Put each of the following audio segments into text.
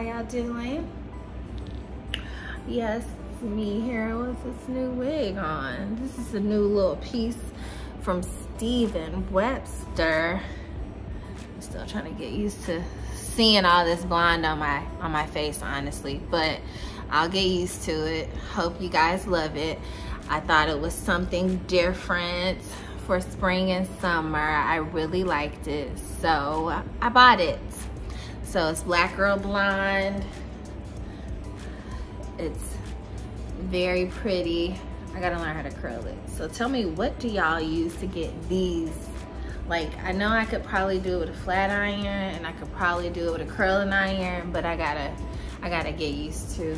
How y'all doing? Yes, it's me here with this new wig on. This is a new little piece from Steven Webster. I'm still trying to get used to seeing all this blonde on my face, honestly, but I'll get used to it. Hope you guys love it. I thought it was something different for spring and summer. I really liked it, so I bought it. So it's black girl blonde. It's very pretty. I gotta learn how to curl it. So tell me, what do y'all use to get these? Like, I know I could probably do it with a flat iron, and I could probably do it with a curling iron, but I gotta get used to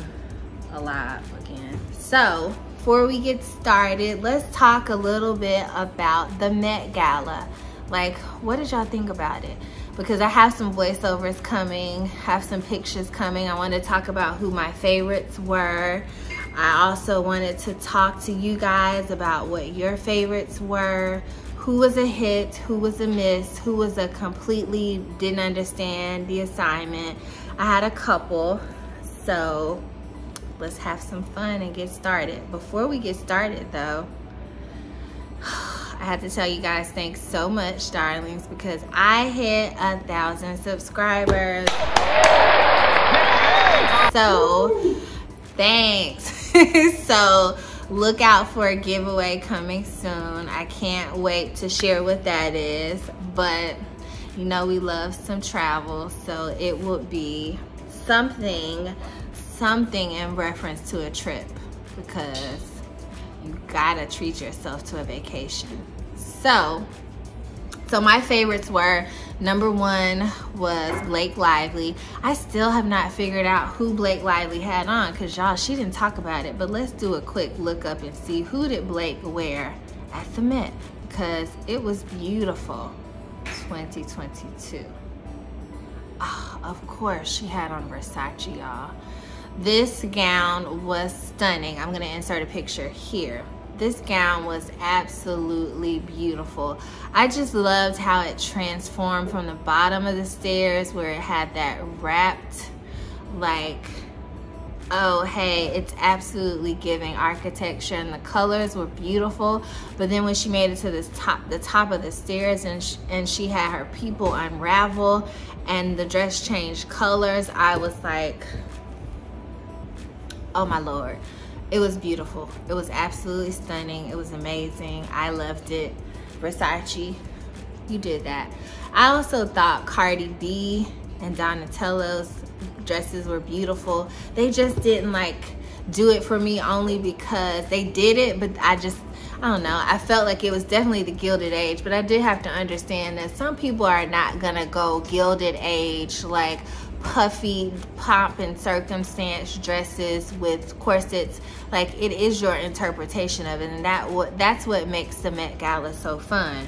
a lot again. So before we get started, let's talk a little bit about the Met Gala. Like, what did y'all think about it? Because I have some voiceovers coming, have some pictures coming. I wanted to talk about who my favorites were. I also wanted to talk to you guys about what your favorites were, who was a hit, who was a miss, who was a completely didn't understand the assignment. I had a couple, so let's have some fun and get started. Before we get started though, I had to tell you guys thanks so much, darlings, because I hit 1,000 subscribers. So thanks. So look out for a giveaway coming soon. I can't wait to share what that is, but you know we love some travel, so it would be something in reference to a trip, because you gotta treat yourself to a vacation. So my favorites were, number 1 was Blake Lively. I still have not figured out who Blake Lively had on, because y'all, she didn't talk about it, but let's do a quick look up and see who did Blake wear at the Met, because it was beautiful. 2022. Oh, of course she had on Versace, y'all. This gown was stunning. I'm gonna insert a picture here. This gown was absolutely beautiful. I just loved how it transformed from the bottom of the stairs, where it had that wrapped, like, oh hey, it's absolutely giving architecture, and the colors were beautiful. But then when she made it to the top of the stairs, and she had her people unravel and the dress changed colors, I was like, oh my Lord. It was beautiful. It was absolutely stunning. It was amazing. I loved it. Versace, you did that. I also thought Cardi B and Donatello's dresses were beautiful. They just didn't like do it for me, only because they did it, but I don't know. I felt like it was definitely the Gilded Age, but I did have to understand that some people are not gonna go Gilded Age, like puffy pomp and circumstance dresses with corsets. Like, it is your interpretation of it, and that's what makes the Met Gala so fun.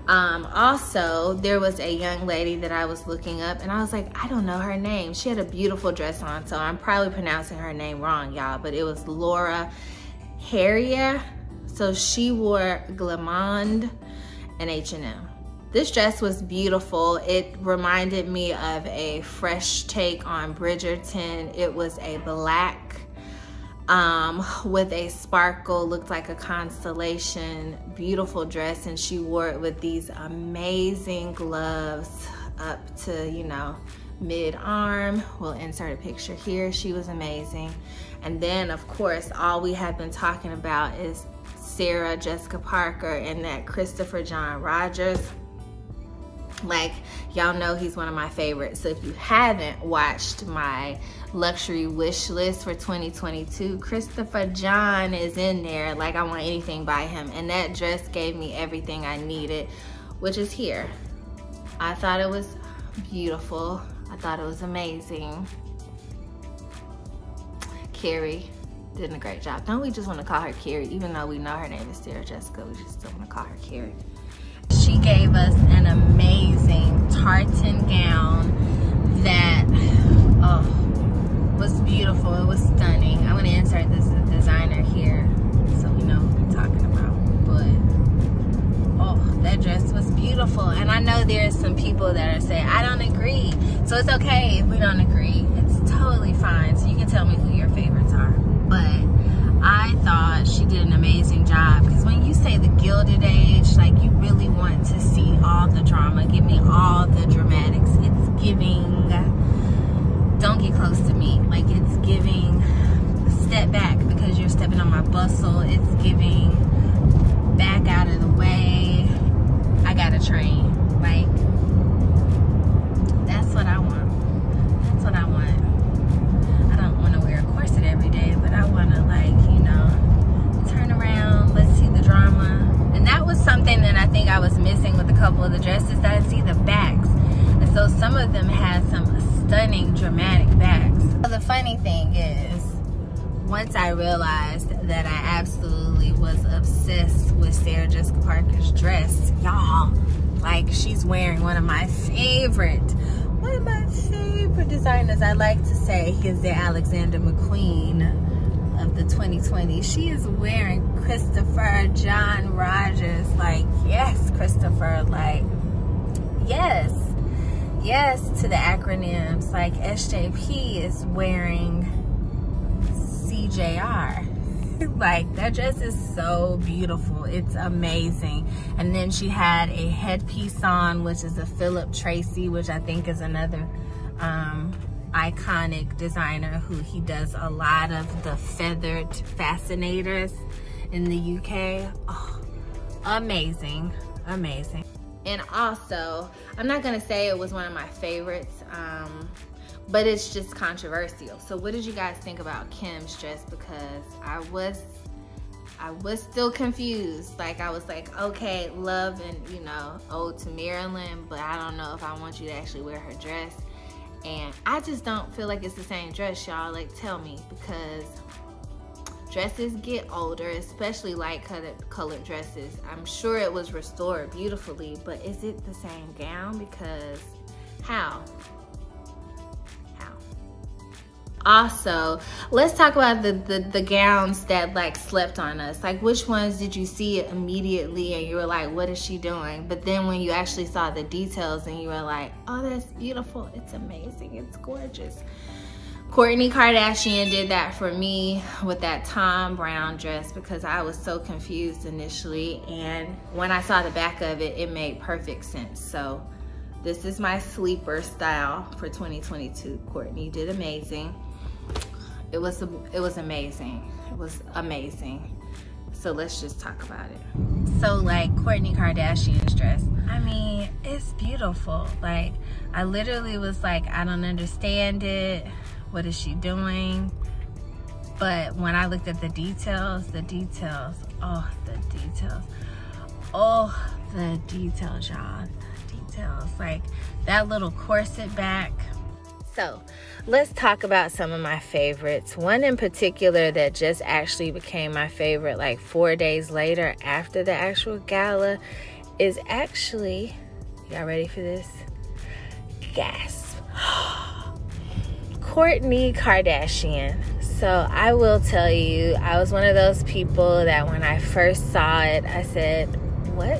Also, there was a young lady that I was looking up, and I was like, I don't know her name. She had a beautiful dress on, so I'm probably pronouncing her name wrong, y'all, but it was Laura Harrier. So she wore Glamour and H&M. This dress was beautiful. It reminded me of a fresh take on Bridgerton. It was a black with a sparkle, looked like a constellation, beautiful dress, and she wore it with these amazing gloves up to, you know, mid-arm. We'll insert a picture here. She was amazing. And then, of course, all we have been talking about is Sarah Jessica Parker and that Christopher John Rogers. Like, y'all know he's one of my favorites. So if you haven't watched my luxury wish list for 2022, Christopher John is in there. Like, I want anything by him, and that dress gave me everything I needed, which is here. I thought it was beautiful. I thought it was amazing. Carrie did a great job. Don't we just want to call her Carrie, even though we know her name is Sarah Jessica? We just still want to call her Carrie. She gave us an amazing tartan gown that, oh, was beautiful. It was stunning. I'm gonna insert this designer here so we know who we're talking about. But, oh, that dress was beautiful. And I know there's some people that are saying, I don't agree. So it's okay if we don't agree. It's totally get close to me. Like, it's giving step back because you're stepping on my bustle. It's giving back out of the way. I got a train. Like, that's what I want. That's what I want. I don't want to wear a corset every day, but I want to, like, you know, turn around. Let's see the drama. And that was something that I think I was missing with a couple of the dresses, that I see the backs. And so some of them had some stunning, dramatic backs. So the funny thing is, once I realized that I absolutely was obsessed with Sarah Jessica Parker's dress, y'all, like, she's wearing one of my favorite designers. I like to say he is the Alexander McQueen of the 2020s. She is wearing Christopher John Rogers. Like, yes, Christopher, like, yes to the acronyms. Like, SJP is wearing CJR. Like, that dress is so beautiful. It's amazing. And then she had a headpiece on, which is a Philip Tracy, which I think is another iconic designer who he does a lot of the feathered fascinators in the UK. Oh, amazing, amazing. And also, I'm not gonna say it was one of my favorites, but it's just controversial. So what did you guys think about Kim's dress? Because I was still confused. Like, I was like, okay, love and, you know, ode to Marilyn, but I don't know if I want you to actually wear her dress. And I just don't feel like it's the same dress, y'all. Like, tell me, because dresses get older, especially light colored dresses. I'm sure it was restored beautifully, but is it the same gown? Because how? Also, let's talk about the gowns that, like, slept on us. Like, which ones did you see it immediately and you were like, what is she doing? But then when you actually saw the details and you were like, oh, that's beautiful, it's amazing, it's gorgeous. Kourtney Kardashian did that for me with that Tom Brown dress, because I was so confused initially, and when I saw the back of it, it made perfect sense. So this is my sleeper style for 2022. Kourtney did amazing. It was amazing. It was amazing. So let's just talk about it. So, like, Kourtney Kardashian's dress, I mean, it's beautiful. Like, I literally was like, I don't understand it. What is she doing? But when I looked at the details, oh, the details. Oh, the details, y'all. The details. Like, that little corset back. So let's talk about some of my favorites. One in particular that just actually became my favorite like 4 days later after the actual gala is actually, y'all ready for this? Gasp. Kourtney Kardashian. So I will tell you, I was one of those people that when I first saw it, I said, what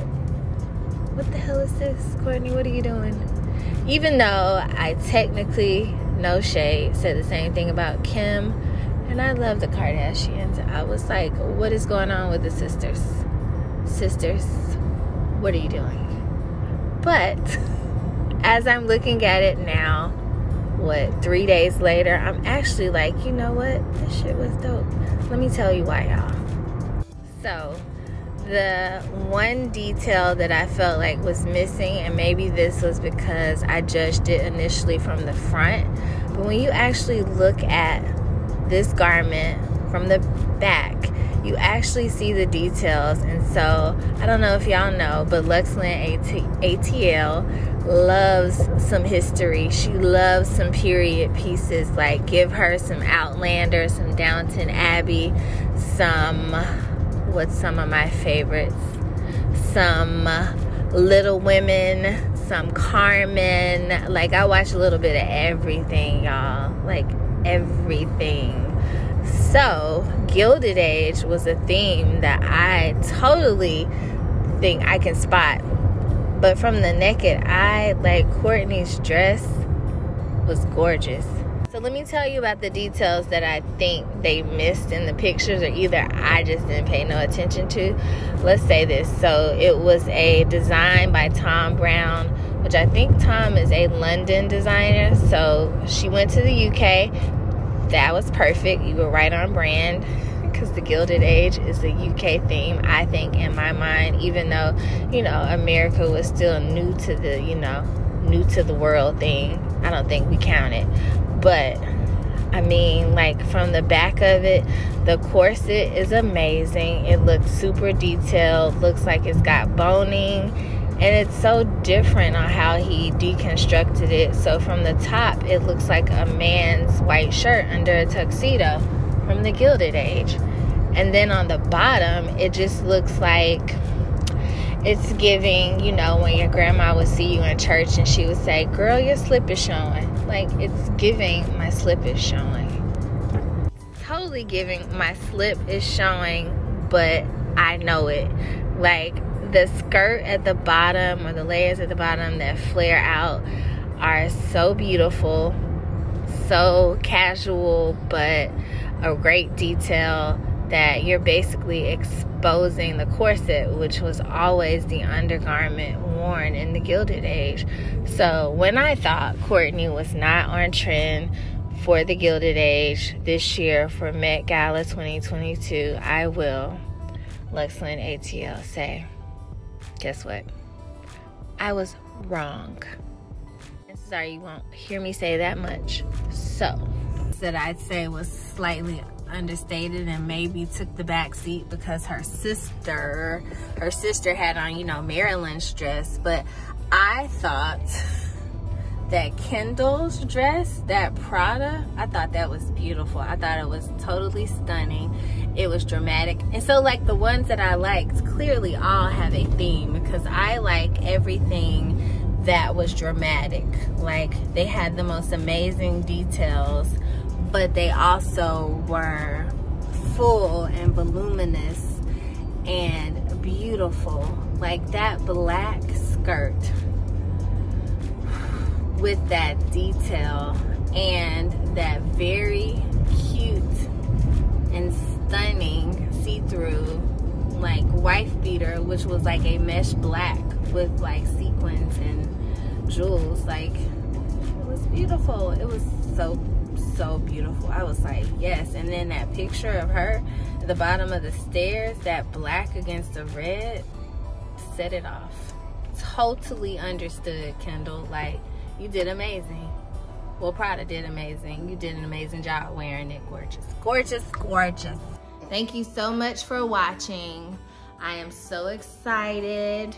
the hell is this, Kourtney? What are you doing? Even though I technically, no shade, said the same thing about Kim, and I love the Kardashians. I was like, what is going on with the sisters? Sisters, what are you doing? But as I'm looking at it now, what, 3 days later, I'm actually like, you know what? This shit was dope. Let me tell you why, y'all. So, the one detail that I felt like was missing, and maybe this was because I judged it initially from the front, but when you actually look at this garment from the back, you actually see the details. And so I don't know if y'all know, but LuxLynneATL loves some history. She loves some period pieces. Like, give her some Outlander, some Downton Abbey, some, what's some of my favorites? Some Little Women, some Carmen. Like, I watch a little bit of everything, y'all. Like, everything. So, Gilded Age was a theme that I totally think I can spot. But from the naked eye, like, Kourtney's dress was gorgeous. So let me tell you about the details that I think they missed in the pictures, or either I just didn't pay no attention to. Let's say this. So it was a design by Tom Brown which I think Tom is a London designer. So she went to the UK. That was perfect. You were right on brand, because the Gilded Age is a UK theme, I think, in my mind, even though, you know, America was still new to the, you know, new to the world thing. I don't think we count it. But I mean, like, from the back of it, the corset is amazing. It looks super detailed, looks like it's got boning, and it's so different on how he deconstructed it. So from the top, it looks like a man's white shirt under a tuxedo from the Gilded Age. And then on the bottom, it just looks like it's giving, you know, when your grandma would see you in church and she would say, girl, your slip is showing. Like, it's giving my slip is showing. Totally giving my slip is showing, but I know it. Like, the skirt at the bottom, or the layers at the bottom that flare out, are so beautiful, so casual, but a great detail, that you're basically exposing the corset, which was always the undergarment worn in the Gilded Age. So when I thought Courtney was not on trend for the Gilded Age this year for Met Gala 2022, I will, LuxLynneATL, say, guess what? I was wrong. Sorry, you won't hear me say that much. So, that I'd say was slightly understated and maybe took the back seat because her sister had on, you know, Marilyn's dress. But I thought that Kendall's dress, that Prada, I thought that was beautiful. I thought it was totally stunning. It was dramatic. And so, like, the ones that I liked clearly all have a theme, because I like everything that was dramatic. Like, they had the most amazing details, but they also were full and voluminous and beautiful. Like that black skirt with that detail and that very cute and stunning see-through, like, wife beater, which was like a mesh black with like sequins and jewels. Like, it was beautiful. It was so beautiful. I was like, yes. And then that picture of her at the bottom of the stairs, that black against the red, set it off. Totally understood, Kendall. Like, you did amazing. Well, Prada did amazing. You did an amazing job wearing it. Gorgeous, gorgeous, gorgeous. Thank you so much for watching. I am so excited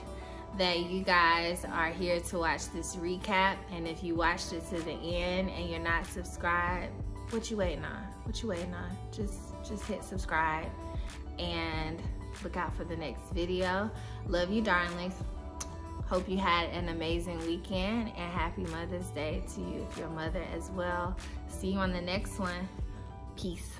that you guys are here to watch this recap. And if you watched it to the end and you're not subscribed, what you waiting on? What you waiting on? Just hit subscribe and look out for the next video. Love you, darlings. Hope you had an amazing weekend, and happy Mother's Day to you if you're a mother as well. See you on the next one. Peace.